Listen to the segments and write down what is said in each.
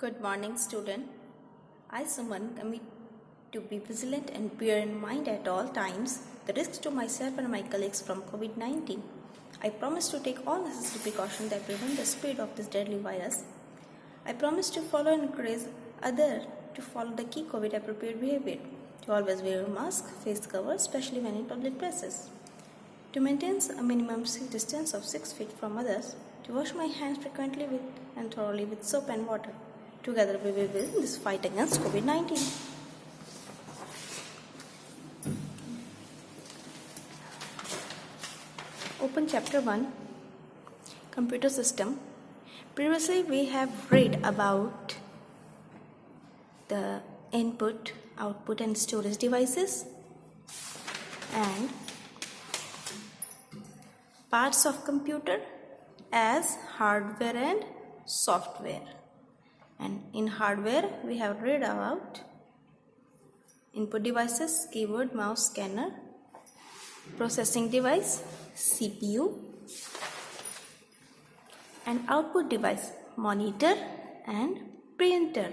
Good morning, student. I, Suman, commit to be vigilant and bear in mind at all times the risks to myself and my colleagues from COVID-19. I promise to take all necessary precautions that prevent the spread of this deadly virus. I promise to follow and encourage others to follow the key COVID-appropriate behavior, to always wear a mask, face cover, especially when in public places, to maintain a minimum distance of 6 feet from others, to wash my hands frequently and thoroughly with soap and water. Together we will win this fight against COVID-19. Open chapter 1, computer system. Previously we have read about the input, output and storage devices and parts of computer as hardware and software. And in hardware we have read about input devices, keyboard, mouse, scanner, processing device, CPU, and output device, monitor and printer,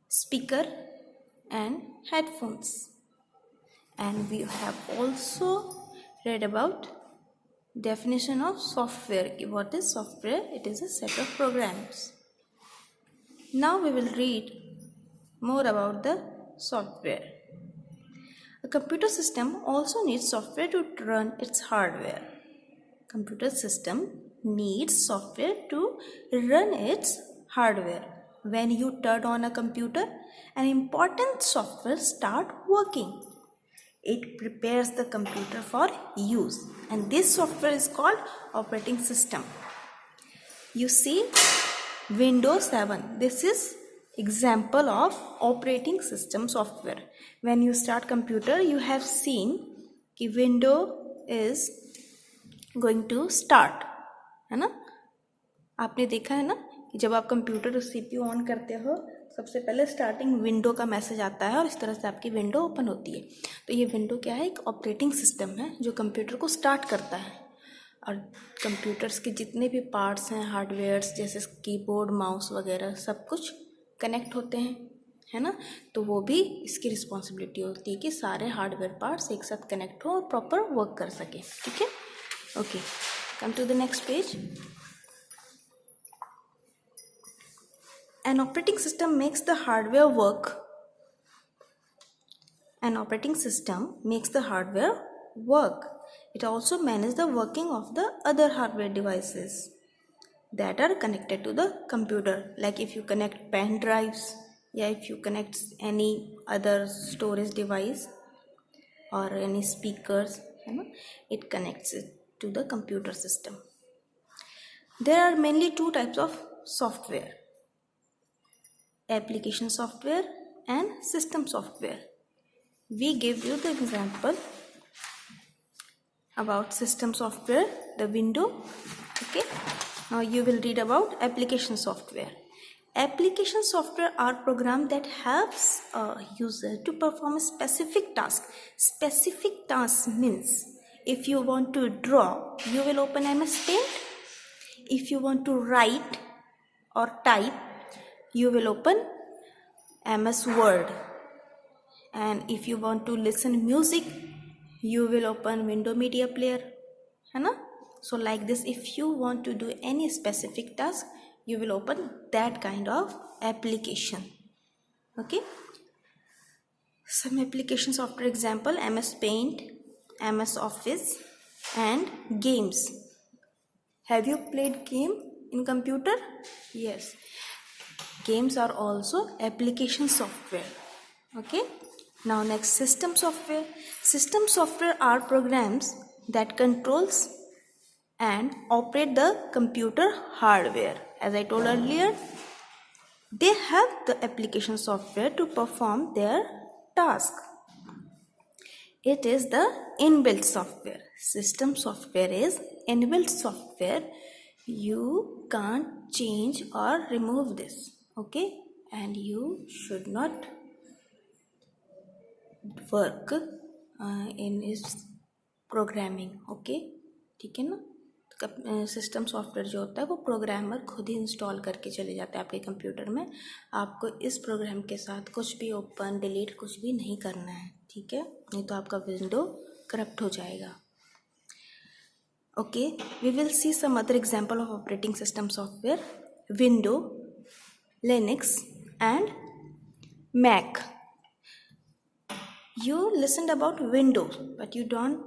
speaker and headphones. And we have also read about definition of software. What is software? It is a set of programs. Now we will read more about the software. A computer system also needs software to run its hardware. Computer system needs software to run its hardware. When you turn on a computer, an important software starts working. It prepares the computer for use, and this software is called operating system. You see Windows 7. This is example of operating system software. When you start computer, you have seen कि window is going to start, है ना? आपने देखा है ना कि जब आप कंप्यूटर CPU ऑन करते हो सबसे पहले स्टार्टिंग विंडो का मैसेज आता है और इस तरह से आपकी विंडो ओपन होती है. तो ये विंडो क्या है? एक ऑपरेटिंग सिस्टम है जो कंप्यूटर को स्टार्ट करता है. और कंप्यूटर्स के जितने भी पार्ट्स हैं, हार्डवेयर्स जैसे कीबोर्ड, माउस वगैरह सब कुछ कनेक्ट होते हैं, है ना? तो वो भी इसकी रिस्पॉन्सिबिलिटी होती है कि सारे हार्डवेयर पार्ट्स एक साथ कनेक्ट हो और प्रॉपर वर्क कर सके. ठीक है? Okay, come to the next page. An operating system makes the hardware work. An operating system makes the hardware work. It also manages the working of the other hardware devices that are connected to the computer. Like if you connect pen drives, if you connect any other storage device or any speakers, it connects it to the computer system. There are mainly two types of software: application software and system software. We give you the example about system software, the window. Okay, now you will read about application software. Application software are programs that helps a user to perform a specific task. Specific task means if you want to draw, you will open MS Paint. If you want to write or type, you will open MS Word. And if you want to listen music, you will open Windows Media Player, है ना? So like this, if you want to do any specific task, you will open that kind of application. Okay, some application software example: MS Paint, MS Office and games. Have you played game in computer? Yes, games are also application software. Okay, now next, system software. System software are programs that controls and operate the computer hardware. As I told earlier, they have the application software to perform their task. It is the inbuilt software. System software is inbuilt software. You can't change or remove this. Okay, and you should not work in its programming. Okay, ठीक है ना? System software जो होता है वो programmer खुद ही install करके चले जाते हैं आपके कंप्यूटर में। आपको इस प्रोग्राम के साथ कुछ भी ओपन डिलीट कुछ भी नहीं करना है, ठीक है, नहीं तो आपका विंडो करप्ट हो जाएगा। Okay, we will see some other example of operating system software, window, Linux and Mac. You listened about Windows, but you don't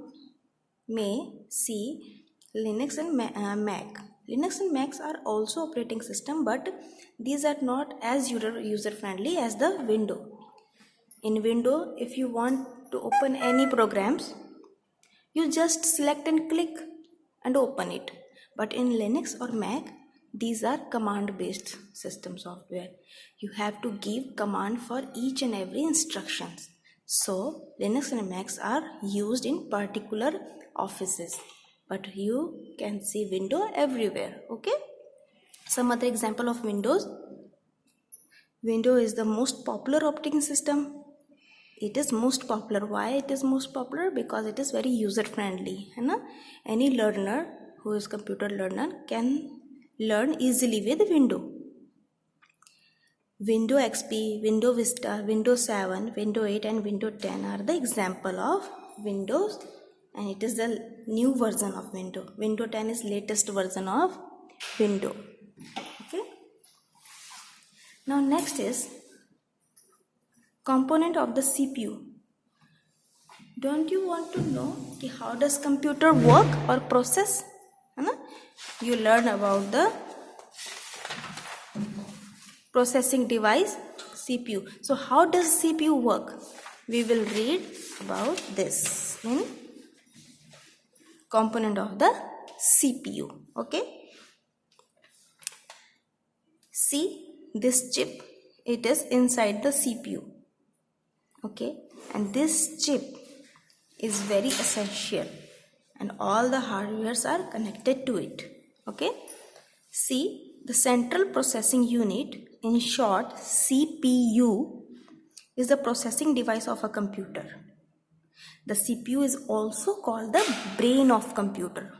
may see Linux and Mac. Linux and Macs are also operating system, but these are not as user friendly as the Window. In Window, if you want to open any programs, you just select and click and open it. But in Linux or Mac, these are command based system software. You have to give command for each and every instructions. So Linux and Macs are used in particular offices, but you can see window everywhere. Okay, some other example of Windows. Windows is the most popular operating system. It is most popular. Why it is most popular? Because it is very user friendly, है ना. Any learner who is computer learner can learn easily with Windows. Windows XP, Windows Vista, Windows 7, Windows 8 and Windows 10 are the example of Windows, and it is the new version of Windows. Windows 10 is latest version of Windows. Okay. Now next is component of the CPU. Don't you want to know कि how does computer work or process? है ना? You learn about the processing device CPU. So how does CPU work? We will read about this in component of the CPU. Okay, see this chip, it is inside the CPU. Okay, and this chip is very essential and all the hardwares are connected to it. Okay, see the central processing unit, in short CPU, is the processing device of a computer. The CPU is also called the brain of computer.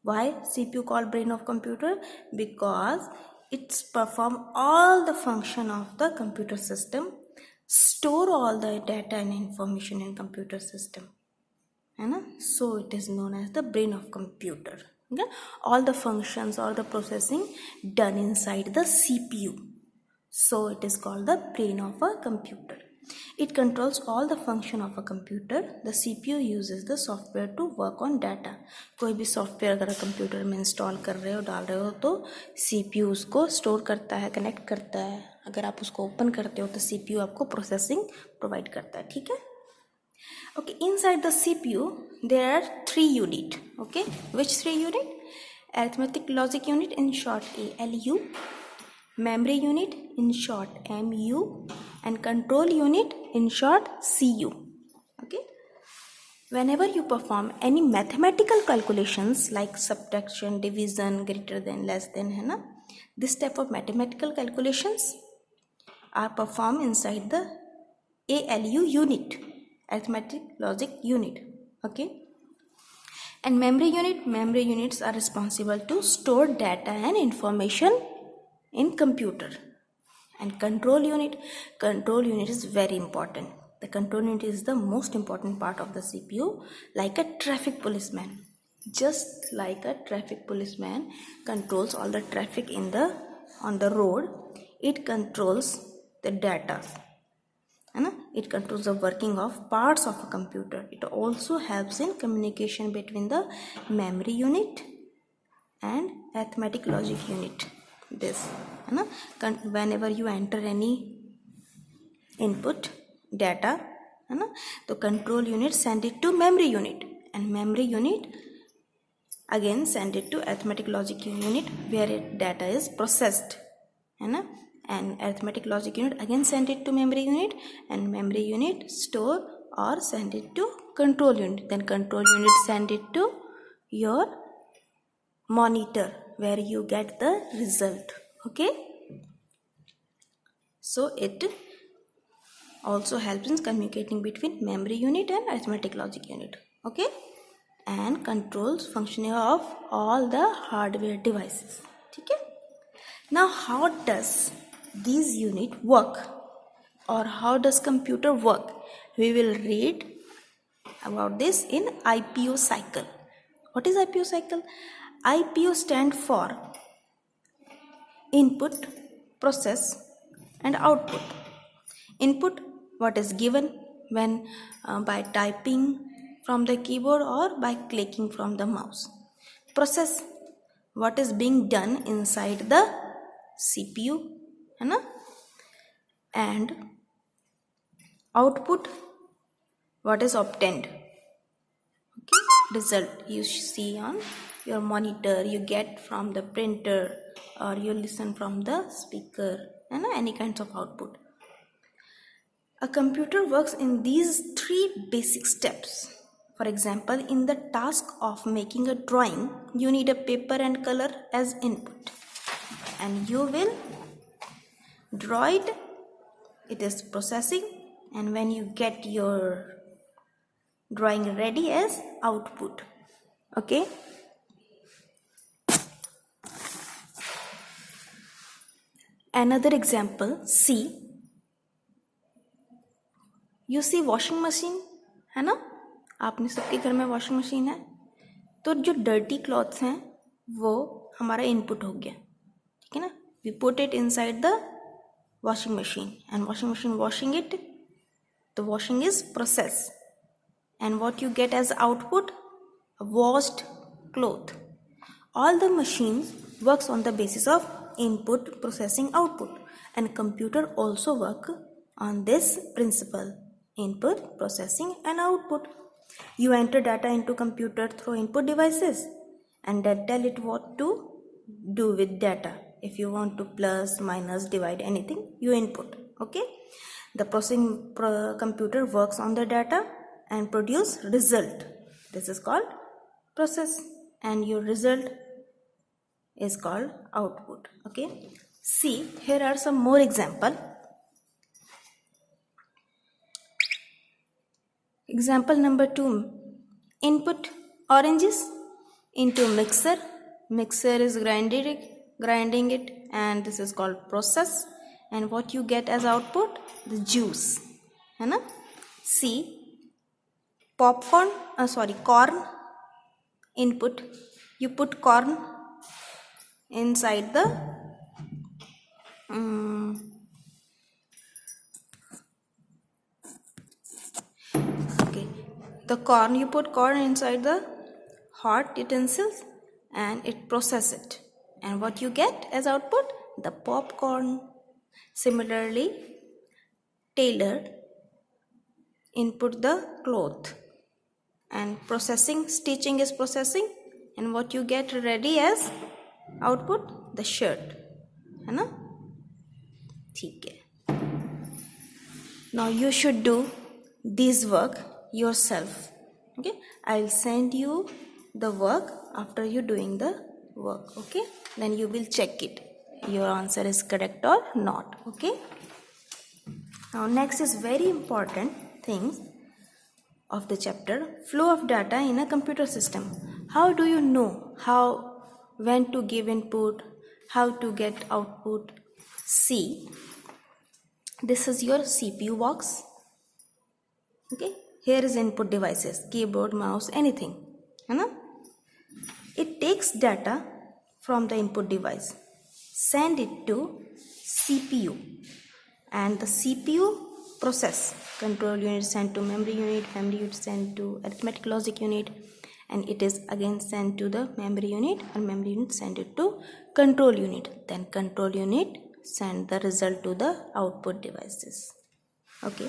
Why CPU called brain of computer? Because it's perform all the function of the computer system, store all the data and information in computer system, है ना. So it is known as the brain of computer. Okay? All the functions or the processing done inside the CPU. So it is called the brain of a computer. It controls all the function of a computer. The CPU uses the software to work on data. कोई भी software अगर computer में install कर रहे हो डाल रहे हो तो CPU उसको स्टोर करता है, कनेक्ट करता है. अगर आप उसको ओपन करते हो तो CPU आपको प्रोसेसिंग प्रोवाइड करता है. ठीक है. Okay, inside the CPU there are 3 unit. Okay, which 3 unit? Arithmetic logic unit, in short ALU, memory unit, in short MU, and control unit, in short CU. Okay, whenever you perform any mathematical calculations like subtraction, division, greater than, less than, है ना, this type of mathematical calculations are performed inside the ALU unit, arithmetic logic unit. Okay, and memory units are responsible to store data and information in computer. And control unit is very important. The control unit is the most important part of the CPU, like a traffic policeman. Just like a traffic policeman controls all the traffic on the road, it controls the data. It controls the working of parts of a computer. It also helps in communication between the memory unit and arithmetic logic unit. This, whenever you enter any input data, the control unit send it to memory unit, and memory unit again send it to arithmetic logic unit where data is processed, and arithmetic logic unit again send it to memory unit, and memory unit store or send it to control unit, then control unit send it to your monitor where you get the result. Okay, so it also helps in communicating between memory unit and arithmetic logic unit. Okay, and controls functioning of all the hardware devices. ठीक है? Now how does these unit work, or how does computer work? We will read about this in IPO cycle. What is IPO cycle? IPO stand for input, process and output. Input, what is given when by typing from the keyboard or by clicking from the mouse. Process, what is being done inside the CPU, है ना? And output, what is obtained. Okay, result you see on your monitor, you get from the printer, or you listen from the speaker, and any kinds of output. A computer works in these three basic steps. For example, in the task of making a drawing, you need a paper and color as input, and you will draw it. It is processing, and when you get your drawing ready as output. Okay. Another example, see. You see washing machine, है ना? आपने सबके घर में washing machine है. तो जो dirty clothes हैं वो हमारा इनपुट हो गया. ठीक है ना? We put it inside the washing machine, and washing machine washing it. The washing is process, and what you get as output, a washed cloth. All the machines works on the basis of input, processing, output, and computer also work on this principle: input, processing and output. You enter data into computer through input devices, and then tell it what to do with data. If you want to plus, minus, divide, anything, you input. Okay, the processing computer works on the data and produce result. This is called process, and your result is called output. Okay, see, here are some more example. Example number 2, input oranges into mixer. Mixer is grinding it, and this is called process. And what you get as output, the juice, है ना? See, corn input. You put corn inside the the corn, you put corn inside the hot utensils and it process it, and what you get as output, the popcorn. Similarly, tailor input the cloth, and processing, stitching is processing, and what you get ready as output, the shirt, है ना? ठीक है. Now you should do this work yourself. Okay, I'll send you the work after you doing the work. Okay, then you will check it, your answer is correct or not. Okay, now next is very important things of the chapter, flow of data in a computer system. How do you know when to give input, how to get output? See, this is your CPU box. Okay, here is input devices, keyboard, mouse, anything, है ना? It takes data from the input device, send it to CPU, and the CPU process. Control unit sent to memory unit sent to arithmetic logic unit, and it is again sent to the memory unit, and memory unit send it to control unit. Then control unit send the result to the output devices. Okay,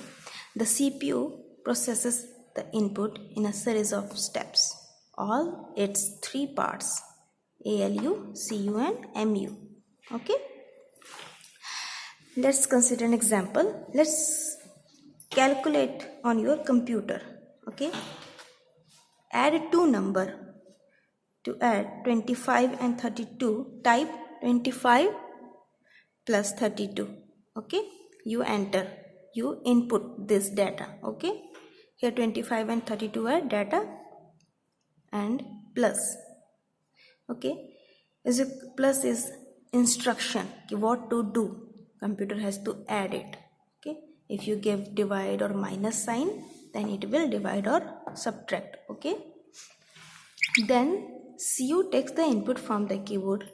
the CPU processes the input in a series of steps. All its three parts: ALU, CU and MU. Okay, let's consider an example. Let's calculate on your computer. Okay, add two number. To add 25 and 32, type 25 plus 32. Okay, you enter, you input this data. Okay, here 25 and 32 are data, and plus. Okay, plus is instruction what to do. Computer has to add it. Okay, if you give divide or minus sign, then it will divide or subtract. Okay, then CU takes the input from the keyboard,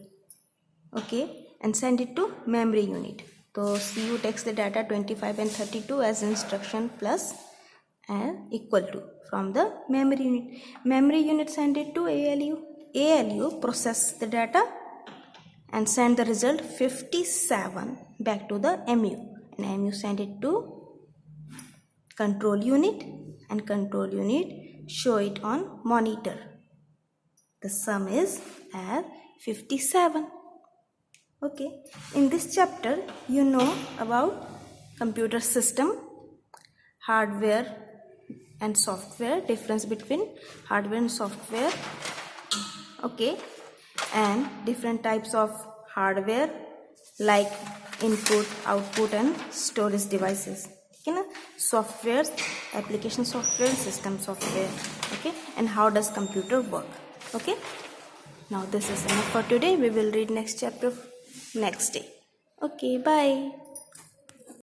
okay, and send it to memory unit. So CU takes the data 25 and 32 as instruction plus and equal to from the memory unit. Memory unit send it to ALU. ALU process the data and send the result 57 back to the MU, and MU send it to control unit, and control unit show it on monitor. The sum is as 57. Okay, in this chapter you know about computer system, hardware and software, difference between hardware and software. Okay, and different types of hardware like input, output and storage devices. Okay, na? Software, application software, system software. Okay, and how does computer work. Okay, now this is enough for today. We will read next chapter next day. Okay, bye.